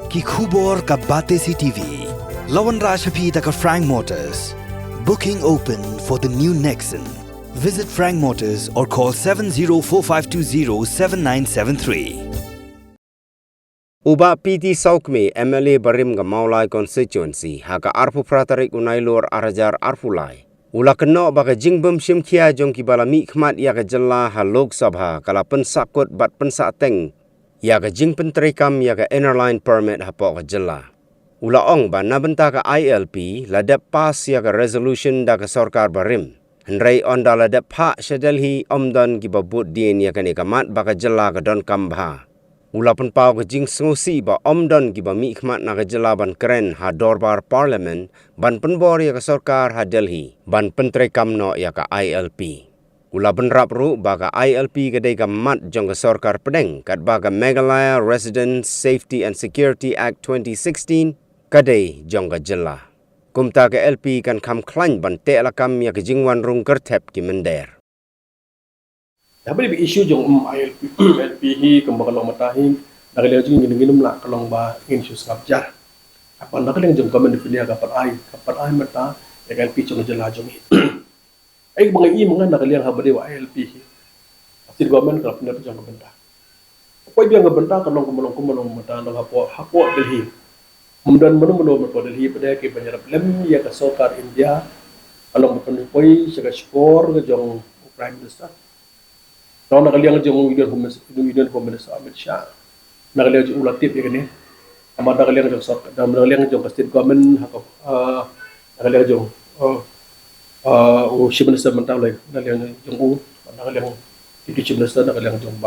ki khubor ka bate CTV. Lawan Rajaphi taka Frank Motors. Booking open for the new Nexon. Visit Frank Motors or call 7045207973. Uba PT Saukme MLA Barim ga Maulai constituency haka arfu pratarik unailor arajar arfulai. Ula keno baga jingbem simkia jongki balami khmat ya ga jalla ha Lok Sabha kala pensakut bat pensateng ya ga jing pentrikam ya ga innerline permit ha pok ga jalla. Ula ong ba nabenta ka ILP ladap pas ya ga resolution da ga sarkar Barim. Hendrai onda ladap pa Delhi omdan ki babut dien ya ga nikamat baga jalla ga don kambha. Ula pun pau ke jing sengusi ba omdan ki ba mi khmat na ke jela ban keren ha dorbar parliament ban penbor ya ke sarkar ha Delhi ban pentre kamno ya ke ILP. Ula ben rap ru ba ke ILP ke dei ka mat jong ke sarkar pedeng kat ba ke Meghalaya Resident Safety and Security Act 2016 ke dei jong ke jela. Kumta ke LP kan kam klan ban te lakam ya ke jingwan rung kertep ki mender. Habis isu jong ILP LP hi kembang kalong matahi nak lihat jing ngin lah kalong ba ngin isu skapjar apa nak lihat jong komen definia kapan ai mata ya LP jong jela jong hi ai bang i mangan nak lihat habis wa ILP hi asid government kalau benar jong bentar apa dia ngebentar kalong kumalong mata nak hapo Delhi kemudian menu Delhi pada ke banyak lem ya ke sarkar India kalong bukan poi sebagai skor ke jong prime minister. Tahu nak lihat jong Union Home Minister Amit Shah, nak lihat jong ulatip ya kan ni, amat nak lihat jong sok, nak lihat jong state government, nak lihat jong Chief Minister mentau lagi, nak lihat jong nak lihat Chief Minister, nak lihat jong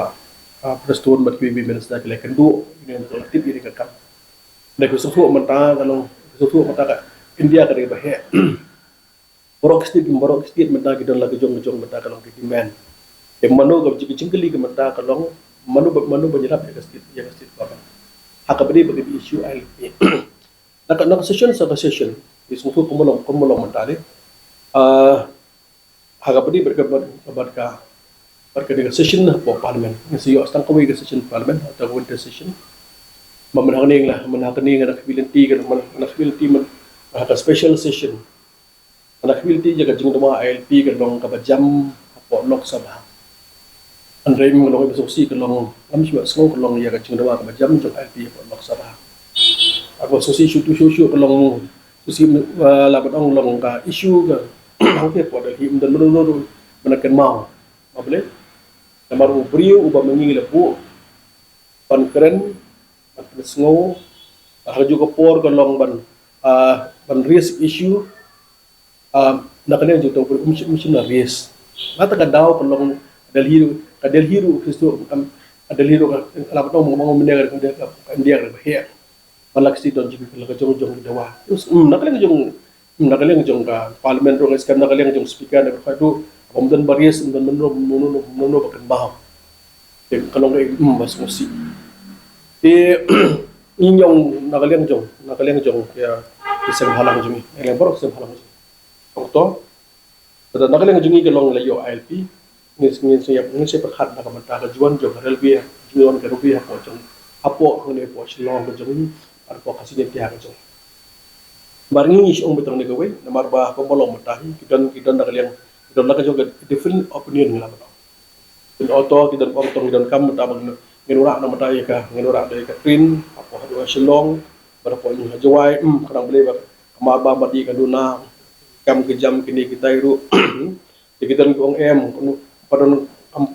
Preston, BB Minister, nak kendu, Union ulatip ini kan, nak sesuatu mentau kalau sesuatu mentau kat India kan dia bahaya, borok state mentau kita lagi jong mentau kalau kita demand. Yang mana kalau jengkeli ke mentah kalau mana menyerap ya kasih apa hak beri bagi isu ILP nak session di semua kumulong mentah ni hak beri berkebat dengan session apa parlimen nasi yo stang kawai ke session parlimen atau winter session memenang lah nak ability hak special session nak ability jaga jeng dema ILP ke dong kabajam apa Lok Sabha Andrei mengalami bersosial kelong, kami juga semua kelong ya kacung dewa macam jom LP Lok Sabha. Aku bersosial susu kelong susi lapat ong long ka isu ke, hampir pada him dan menurut menekan mau, boleh. Namar beriu ubah mengingi lepu, pan keren, pan sengo, harga por kelong ban risk issue, nak kena juga tahu mungkin risk. Mata kadau kelong Delhi Kristo Delhi alamat mau mendengar India bahaya malaksi don jibi kalau jong dewa terus nak kalian jong ka parlimen rong eskan nak kalian jong speaker nak fadu omdan baris dan meno bakan baham kalau ngai masmusi inyong nak kalian jong ya isem halang jumi ele borok sem halang jumi to dan nak kalian jongi kelong layo ILP ngin siap perkhat nak mentah juan jong relbia juan ke rupiah po jong apo ngene po silong ke jong arpo kasih dia ke jong baringi is betong ne gawe namar ba pemolong mentahi kita nak liang kita nak jong different opinion ngala beto in auto kita potong kita kam menta ngenurak na mentahi ka ngenurak dari ka prin apo dua silong berapa ni jawai kadang boleh kamar ba mati ka duna kam ke jam kini kita iru kita ngong padon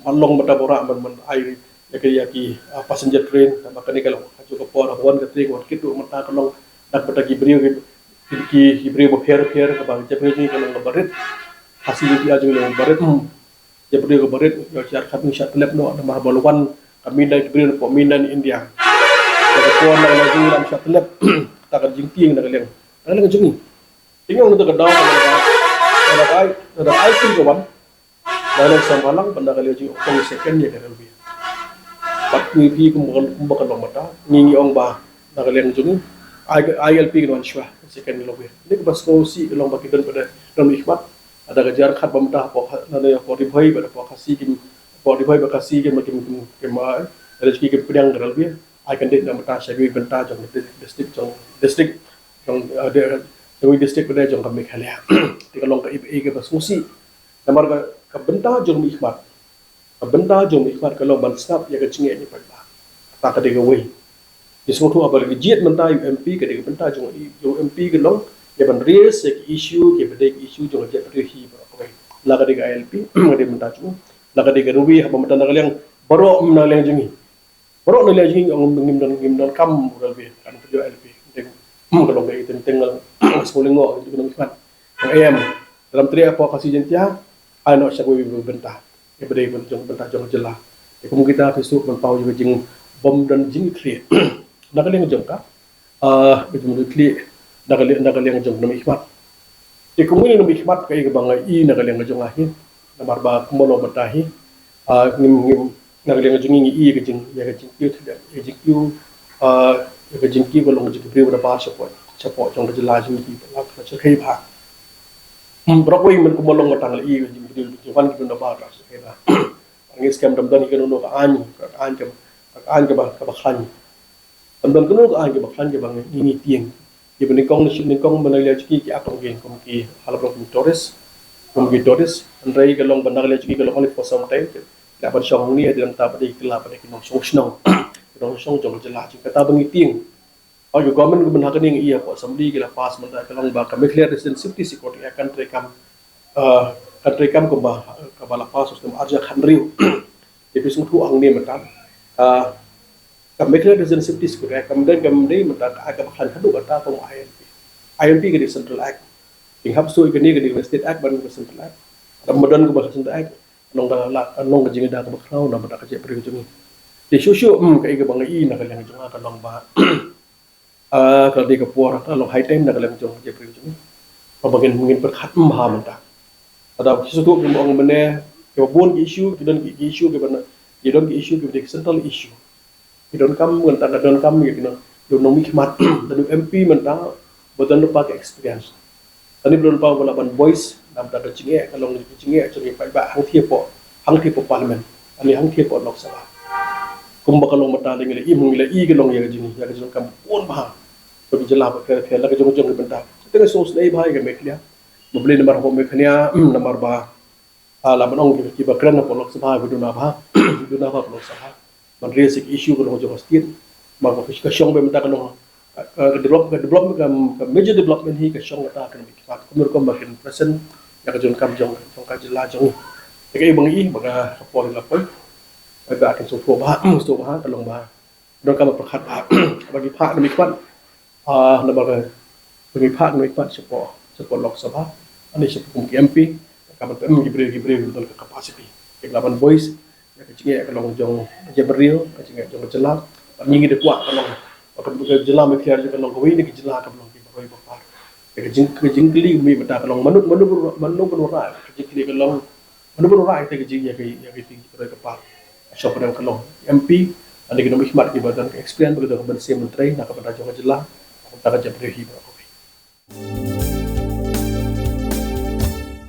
palong mata borak men air yaki passenger train maka ni kalau aju ke por awan ke train waktu itu mata kalau dak betagi beriu ki beriu per ke bang jepre ni kalau ngabarit hasil dia aju yang barit jepre ke barit yo syar khat ni syat lep no nama balwan kami dari beriu po minan India ke por nak lagi dalam syat lep tak jingting nak leng jeng tinggal untuk kedau kalau ada ai kawan dalam samalang pada kali uji okong second ya kan lebih. Pat ni pi kumbakan long mata ngingi ong ba nakaliang jung ILP kan shwa second lebih. Ini kebas kosi long baki dan pada dalam hikmat ada kejar khat bamta po nana ya po dibhai pada po kasih kim po dibhai ba kasih kim makin kema ada segi kim pedang lebih. ai kan dit na mata shagui benta jong district jong de jong district pada jong kami khalia ti ka long ka ibe ke basusi namar ka benta jong mi khmat ka benta jong mi khmat ka long ban snap ya ka chinge ni pa ta ka de ga wei di semua tu apa lagi jet menta UMP ka de benta jong UMP ke long ya ban raise ke issue ke bede issue jong jet re hi ba ko la ka de ga LP ka de menta jong la ka de ga ruwi ha menta na yang baro na leng jingi baro na leng jingi ang ngim dan kam ural be kan ko LP deng ka long ga iten tengal semulingo itu kena mikmat am dalam tri apa kasih jentia ano siya ko benta e bede benta jong jela e kung kita Facebook mentau juga jing bom dan jing clear nakaleng jong ka betul clear nakaleng jong na mikmat e kung ini na mikmat kay bangay I nakaleng jong ahin na marba kumono batahi ngim nakaleng jong ngi I ka jing ya ka jing yu ya jing yu ya ka jing ki ko long jing priwa ba support trong cái lá chúng thì là sẽ khai phá, bro quay mình cũng mong matang lai cái gì văn cái nó bảo là sẽ khai phá, anh scam đâm đâm cái nó cái anh cái bạc khăn, đâm đâm cái nó cái bạc khăn cái bằng ini tiền, thì bên này công bên này là cái áp trong game công cái halap trong Torres, anh đây cái long bên này là cái long only for some time, là bên sông này thì ta bên đây cái là bên cái nông sông trong cái lá chúng ta bằng tiền और जो गवर्नमेंट को बना करने ये को असम्बली के पास मंदा के लोग बाका में क्लियर रेजिडेंसी सिक्योरिटी है कंट्री कम को बा कबाला पास उसने आजा खंडरियो ये भी सुनू अंगने मता कम में क्लियर रेजिडेंसी सिक्योरिटी कम दे मता आगे बखन खडू बता तो IMP के central act in hub so के के स्टेट एक्ट बन के सेंट्रल एक्ट रमदान को बखन सेंट्रल एक्ट नोंग का जिंगा का बखराव ना बता के प्रे जुमी ते शो के बंgai ना के लेंग जुंगा का लोंग बा kalau di Kapur, kalau high time nak lem jong je pergi jong, bagian mungkin berkat mahal mentah. Ada sesuatu yang orang mana, kalau bukan isu, kita isu ke mana, kita isu ke central issue, kita kam mentah, kita kam kita nomi khmat, dan MP mentah, betul lupa ke experience. Tadi belum lupa balapan voice, nam tak ada cingek, kalau cingek pai hang tiap parlimen, ani hang tiap Lok Sabha. Kumba kalau mentah dengan I kalau ya jadi kam pun mahal. तो बिजला पर खेल लगे जो बनता तेरे सोच नहीं भाई के मेखलिया बबले नंबर हो मेखनिया नंबर बा आला बनों की बकरन पर लोक सभा बिदुना भा लोक सभा मन रेस एक इशू को जो हस्ती मार को का शोंग बे मता कनो डेवलपमेंट का मेजर डेवलपमेंट ही का शोंग मता कनो की बात कुमर को मकिन प्रेजेंट या का जोन काम जों का जिला जों ते बंगी बगा पोल ला पय बगा के सो भा कलों भा दोन का प्रखत बagi phak demi kwan lembaga pemilihan mereka support Lok Sabha, ini support MP, kapan PM gibri betul kapasiti, kelaban voice, yang kecilnya kalau jong Jabril, kecilnya jong jelas, nyingi de kuat kalau jelas mereka juga kalau kau ini jelas kalau kita kau bakar, kecil mi benda kalau manu berurai, kecil kalau manu berurai itu kecil yang tinggi kau kapal, siapa yang kalau MP, ada kita mikmat di badan experience begitu kebencian menteri, nak kepada jong jelas. Tak akan jadi hibah.